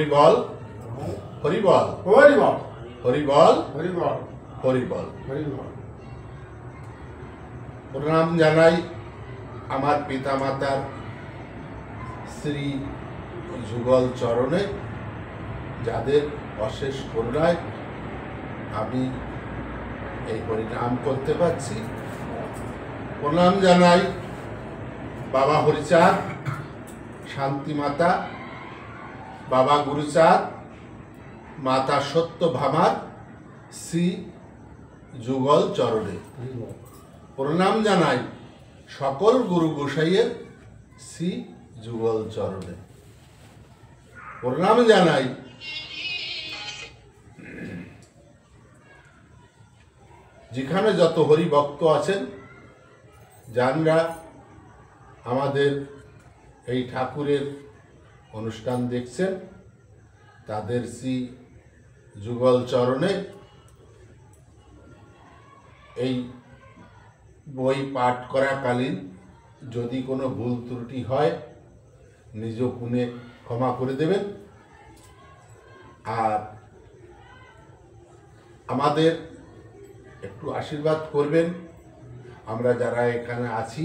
হরিবল হরিবল হরিবল হরিবল হরিবল হরিবল। হরিবল। প্রণাম জানাই আমার পিতামাতার শ্রী যুগল চরণে, যাদের অশেষ করুণায় আমি এই হরিনাম করতে পারছি। প্রণাম জানাই বাবা হরিচাঁদ, শান্তিমাতা, বাবা গুরুচাঁদ, মাতা সত্যভামার শ্রী যুগল চরণে। প্রণাম জানাই সকল গুরু গোসাইয়ের শ্রী যুগল চরণে। প্রণাম জানাই যেখানে যত হরি ভক্ত আছেন, যারা আমাদের এই ঠাকুরের অনুষ্ঠান দেখছেন, তাদের শ্রী যুগল চরণে এই বই পাঠ করাকালীন যদি কোনো ভুল ত্রুটি হয় নিজ গুণে ক্ষমা করে দেবেন। আর আমাদের একটু আশীর্বাদ করবেন। আমরা যারা এখানে আছি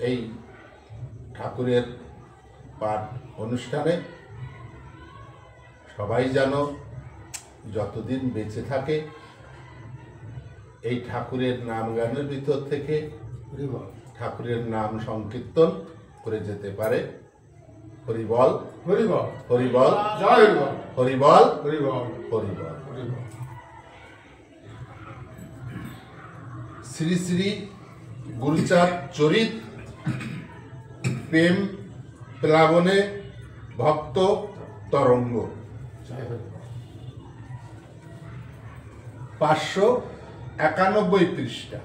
এই ঠাকুরের পাঠ অনুষ্ঠানে, সবাই যেন যতদিন বেঁচে থাকে এই ঠাকুরের নাম গানের ভিতর থেকে ঠাকুরের নাম সংকীর্তন করে যেতে পারে। হরিবল হরিবল হরিবল জয় হরিবল হরিবল হরিবল হরিবল। হরিবল। শ্রী শ্রী গুরুচাঁদ চরিত প্রেম প্লাবনে ভক্ত তরঙ্গ, 591 পৃষ্ঠা।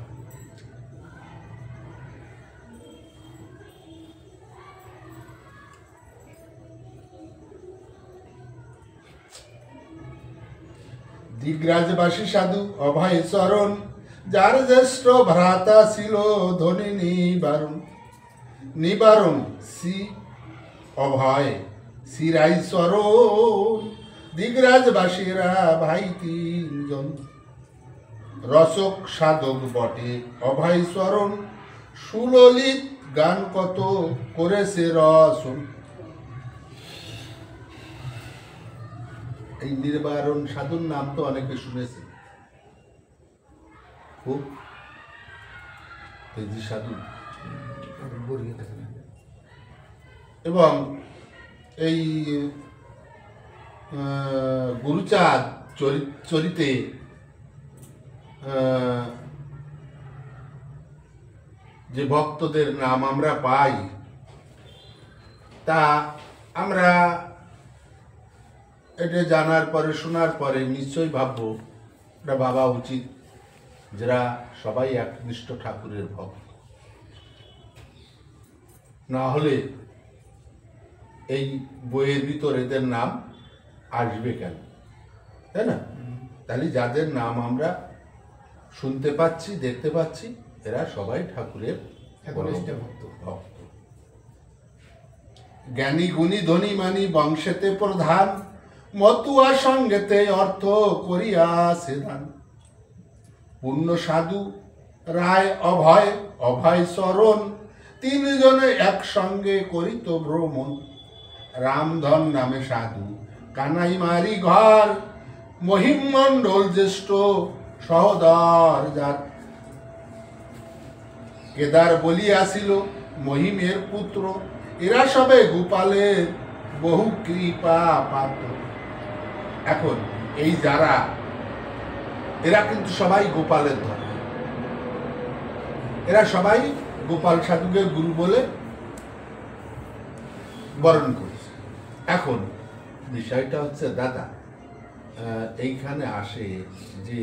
দিগ্রাজবাসী সাধু অভয় চরণ, যার জ্যেষ্ঠ ভ্রাতা ছিল ধনী নিবারণ। নিবারণ শ্রী অভয় শিরাই চরণ, দিগ্রাজবাসীরা ভাই তিনজন। রসক সাধক বটে অভয় চরণ, সুললিত গান কত করেছে রসন। এই নির্বারণ সাধুর নাম তো অনেকে শুনেছে, খুব তেজি সাধু। এবং এই গুরুচাঁদ চরিতে যে ভক্তদের নাম আমরা পাই, তা আমরা এটা জানার পরে শোনার পরে নিশ্চয়ই ভাববো এটা ভাবা উচিত, যারা সবাই একনিষ্ঠ ঠাকুরের ভক্ত। না হলে এই বইয়ের ভিতর এদের নাম আসবে কেন, তাই না? তাহলে যাদের নাম আমরা শুনতে পাচ্ছি, দেখতে পাচ্ছি, এরা সবাই ঠাকুরের ভক্ত। জ্ঞানী গুণী ধনী মানি বংশেতে প্রধান, মতুয়া সঙ্গেতে অর্থ করিয়া সেদান। পূর্ণ সাধু রায় অভয় অভয় চরণ, তিনজনে একসঙ্গে করিত ভ্রমণ। রামধন নামে সাধু কানাই মারি ঘর, মহিম মণ্ডল জ্যেষ্ঠ সহদর জাত। কেদার বলিয়াছিল মহিমের পুত্র, এরা সবে গোপালের বহু কৃপা পাত্র। এখন এই যারা, এরা কিন্তু সবাই গোপালের ধর্ম, এরা সবাই গোপাল সাধুকে গুরু বলে বরণ করেছে। এখন বিষয়টা হচ্ছে দাদা, এইখানে আসে যে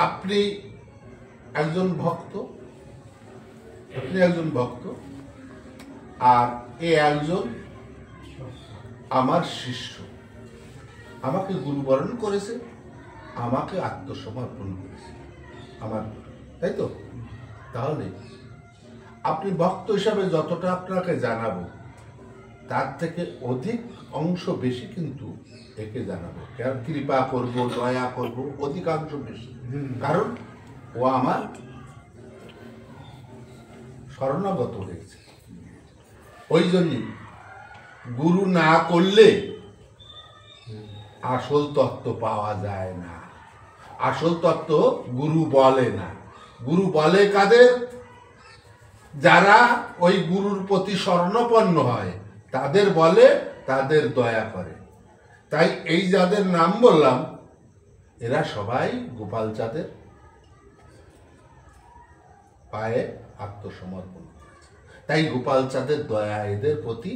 আপনি একজন ভক্ত, আর এ একজন আমার শিষ্য, আমাকে গুরু বরণ করেছে, আমাকে আত্মসমর্পণ করেছে আমার, তাই তো? তাহলে আপনি ভক্ত হিসাবে যতটা আপনাকে জানাবো তার থেকে অধিক অংশ বেশি কিন্তু একে জানাবো, কারণ কৃপা করব, দয়া করব, অধিকাংশ বেশি, কারণ ও আমার শরণাগত হয়েছে। ওই জন্যই গুরু না করলে আসল তত্ত্ব পাওয়া যায় না। আসল তত্ত্ব গুরু বলে না। গুরু বলে কাদের? যারা ওই গুরুর প্রতি শরণাপন্ন হয় তাদের বলে, তাদের দয়া করে। তাই এই যাদের নাম বললাম এরা সবাই গোপাল চাঁদের পায়ে আত্মসমর্পণ করেছে। তাই গোপাল চাঁদের দয়া এদের প্রতি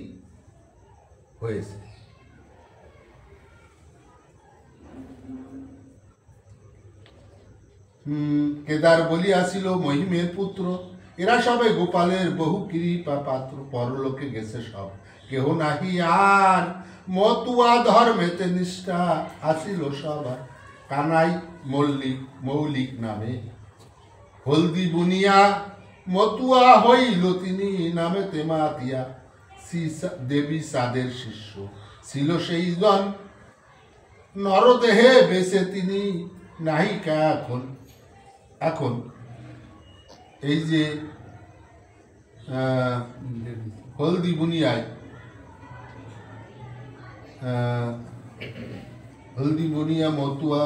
হয়েছে। কেদার বলিয়াছিল মহিমের পুত্র, এরা সবাই গোপালের বহু কৃপা পাত্র। পরলোকে গেছে সব, কেহ নাহি আর মতুয়া ধর্মেতে নিষ্ঠা আসিল সবার। কানাই মল্লিক মৌলিক নামে হলদি বুনিয়া মতুয়া হইল তিনি, নামে তেমাতিয়া দেবী সাদের শিষ্য ছিল সেই জন। নরদেহে বেসে তিনি নাহিকা এখন। এখন এই যে হলদি বুনিয়ায় হলদি বুনিয়া মতুয়া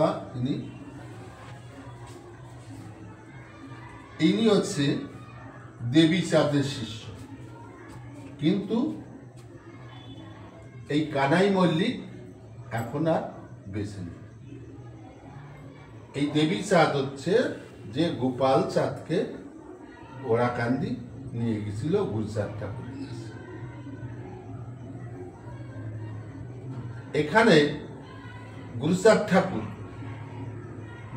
ইনি হচ্ছে দেবী চাঁদের শিষ্য, কিন্তু এই কানাই মল্লিক এখন আর বেঁচে নেই। এই দেবী চাঁদ হচ্ছে যে গোপাল চাঁদকে ওরাকান্দি নিয়ে গেছিল গুরুচাঁদ ঠাকুরের কাছে। এখানে গুরুচাঁদ ঠাকুর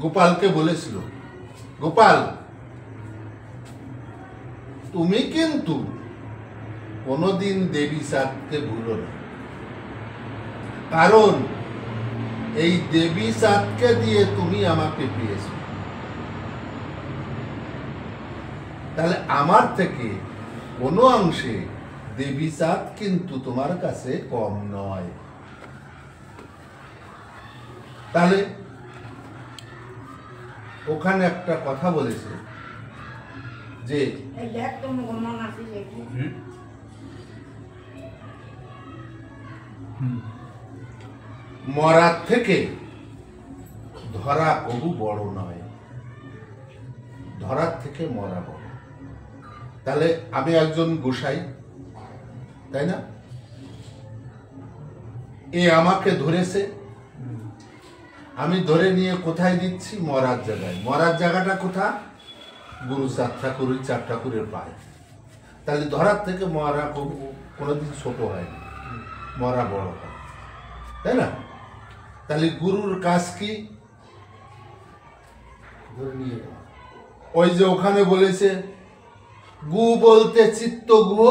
গোপালকে বলেছিল, গোপাল তুমি কিন্তু কোনোদিন দেবী চাঁদকে ভুলো না, কারণ এই দেবী চাঁদকে দিয়ে তুমি আমাকে পেয়েছ। তাহলে আমার থেকে কোনো অংশে দেবী চাঁদ কিন্তু তোমার কাছে কম নয়। তাহলে ওখানে একটা কথা বলেছে যে মরার থেকে ধরা কবু বড় নয়, ধরার থেকে মরা বড়। তাহলে আমি একজন গোসাই, তাই না? এ আমাকে ধরেছে, আমি ধরে নিয়ে কোথায় দিচ্ছি? মরার জায়গায়। মরার জায়গাটা কোথা? গুরু চাঁদ ঠাকুর, চাঁদ ঠাকুরের পায়ে। তাহলে ধরার থেকে মরা কোনোদিন ছোট হয়নি, মরা বড় হয়, তাই না? তাহলে গুরুর কাজ কি? ওই যে ওখানে বলেছে গু বলতে চিত্ত গুহ,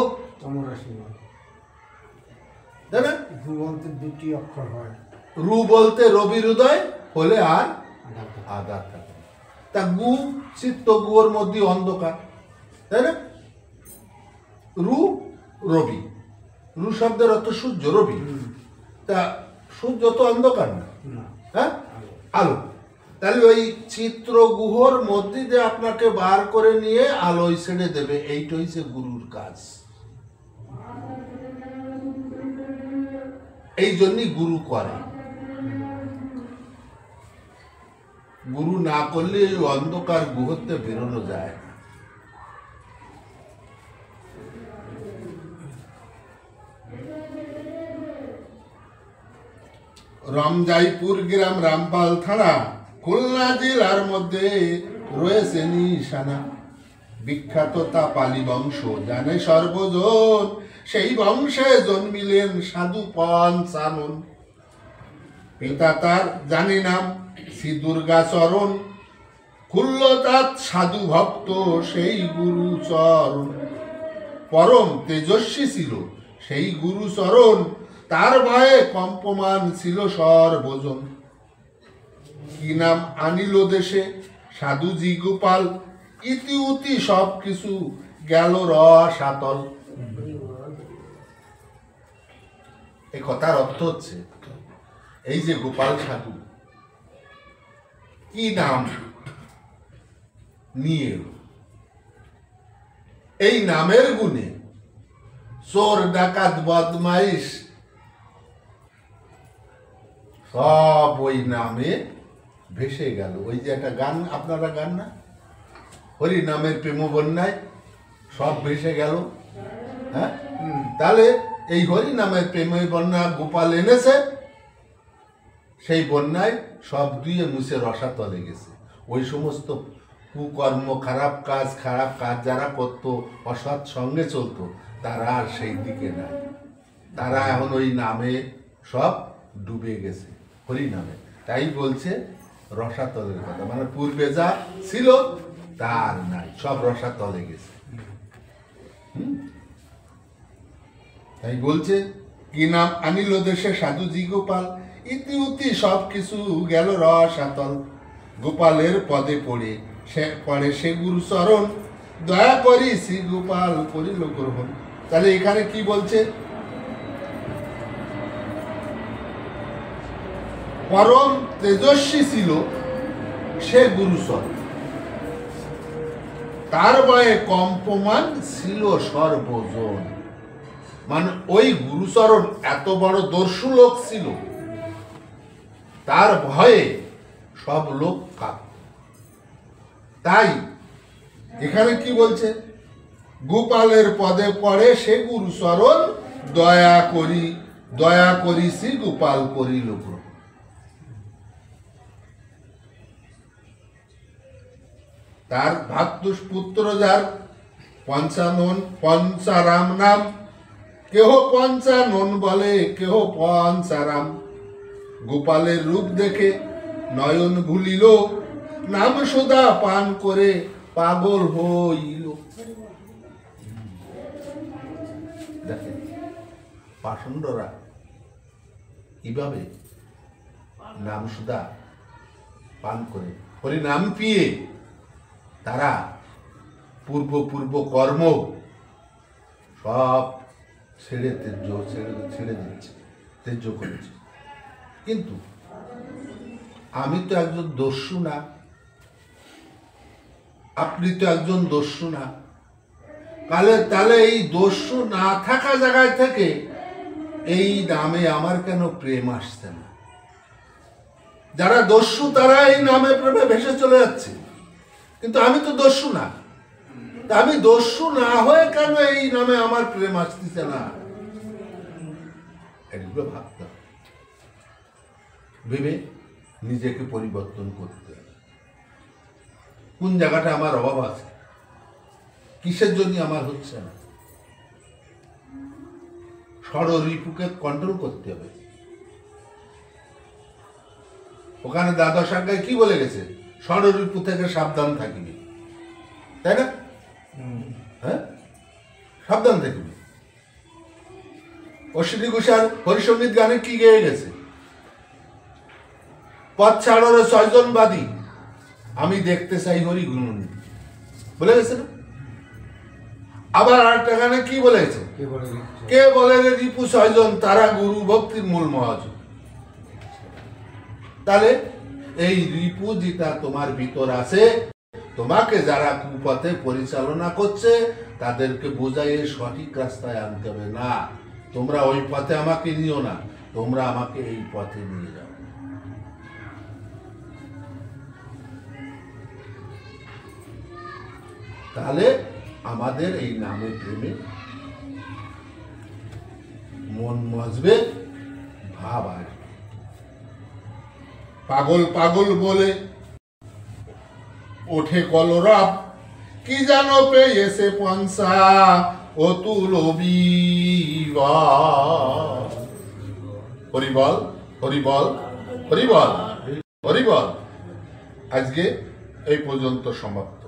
তাই না? গু বলতে দুটি অক্ষর হয়, রু বলতে রবি হৃদয় হলে আর আধার থাকে। তা গু চিত্ত গুহর মধ্যে অন্ধকার, তাই না? রু রবি, রু শব্দের অর্থ সূর্য, রবি। তা সূর্য তো অন্ধকার না, হ্যাঁ, আলো। তাহলে ওই চিত্র গুহর মধ্যে দিয়ে আপনাকে বার করে নিয়ে আলোয় ছেড়ে দেবে, এইটা হচ্ছে গুরুর কাজ। এই জন্যই গুরু করে। গুরু না করলে এই অন্ধকার গুহতে বেরোনো যায় না। রমজাইপুর গ্রাম, রামপাল থানা, খুলনা জেলার মধ্যে রয়েছে নিশানা। বিখ্যাত তা পালি বংশ, জানে সর্বজন, সেই বংশে জন্মিলেন সাধু পঞ্চানন। পিতা তার জানি নাম শ্রী দুর্গাচরণ, খুলল তার সাধু ভক্ত সেই গুরুচরণ। পরম তেজস্বী ছিল সেই গুরুচরণ, তার ভয়ে কম্পমান ছিল সর্বজন। কি নাম আনিল দেশে সাধুজি গোপাল, ইতি উতি সব কিছু গেল রসাতল। এই কথার অর্থ হচ্ছে এই যে গোপাল সাধু কি নাম নিয়ে এলো, এই নামের গুণে চোর ডাকাত বদমাইশ সব ওই নামে ভেসে গেল। ওই যে একটা গান, আপনারা গান না, হরি নামের প্রেম বন্যায় সব ভেসে গেল। হ্যাঁ, তাহলে এই হরি নামের প্রেম বন্যা গোপাল এনেছে, সেই বন্যায় সব ধুয়ে মুছে রসাতলে গেছে। ওই সমস্ত কুকর্ম, খারাপ কাজ যারা করতো, অসৎ সঙ্গে চলতো, তারা আর সেই দিকে নাই। তারা এখন ওই নামে সব ডুবে গেছে, হরি নামে। তাই বলছে রসাতলের কথা, মানে পূর্বে যা ছিল তার নাই, সব রসাতলে গেছে। তাই বলছে কি নাম আনিল দেশে সাধুজি গোপাল, ইতি উতি সব কিছু গেল রসাতল। গোপালের পদে পড়ে সে গুরু চরণ, দয়া করি শ্রী গোপাল করিল গ্রহণ। তাহলে এখানে কি বলছে, পরম তেজস্বী ছিল সে গুরুচরণ, তার ভয়ে কম্পমান ছিল সর্বজন। মানে ওই গুরুচরণ এত বড় দস্যু লোক ছিল, তার ভয়ে সব লোক কাঁপত। তাই এখানে কি বলছে, গোপালের পদে পড়ে সে গুরুচরণ, দয়া করি শ্রী গোপাল করিল গ্রহণ। তার ভাতুষপুত্র যার পঞ্চারাম নাম, কেহ পঞ্চানন বলে কেহ পঞ্চারাম। গোপালের রূপ দেখে নয়ন ভুলিল, নাম সুধা পান করে পাগল হইল। দেখেন পাষণ্ডরা কিভাবে নাম সুধা পান করে, হরি নাম পিয়ে তারা পূর্ব কর্ম সব ছেড়ে দিচ্ছে, ত্যায্য করেছে। কিন্তু আমি তো একজন দস্যু না, আপনি তো একজন দস্যু না, তাহলে এই দস্যু না থাকা জায়গায় থেকে এই নামে আমার কেন প্রেম আসছে না? যারা দস্যু তারা এই নামে প্রেমে ভেসে চলে যাচ্ছে, কিন্তু আমি তো দস্যু না। আমি দস্যু না হয়ে কেন এই নামে আমার প্রেম আসতেছে না? এগুলো ভাবতে হবে, ভেবে নিজেকে পরিবর্তন করতে হবে। কোন জায়গাটা আমার অভাব আছে, কিসের জন্য আমার হচ্ছে না? ষড়রিপুকে কন্ট্রোল করতে হবে। ওখানে দ্বাদশ অধ্যায় কি বলে গেছে, ষড়রিপু থেকে সাবধান থাকিবি, তাই না? হ্যাঁ, সাবধান থাকিবি। অশ্বিনী ঘোষাল হরিসঙ্গীত গানে কি গেয়ে গেছে, পথ ছাড়রে 6 জন বাদী, আমি দেখতে চাই হরি গুণনী, বলে গেছে না? আবার আরেকটা গানে কি বলেছে, কে বলে রে রিপু 6 জন, তারা গুরু ভক্তির মূল মহাজন। তাহলে এই রিপু যেটা তোমার ভিতর আছে, তোমাকে যারা কুপথে পরিচালনা করছে তাদেরকে বোঝাইয়ে সঠিক রাস্তায় আনতে হবে। না, তোমরা ওই পথে আমাকে নিও না, তোমরা আমাকে এই পথে নিয়ে যাও। তাহলে আমাদের এই নামে প্রেমে মন মজবে, ভাব আসবে। পাগল পাগল বলে ওঠে কলরব, কি জানো পেয়েছে পঞ্চা অতুল হরিবল হরিবল হরিবল হরিবল। আজকে এই পর্যন্ত সমাপ্ত।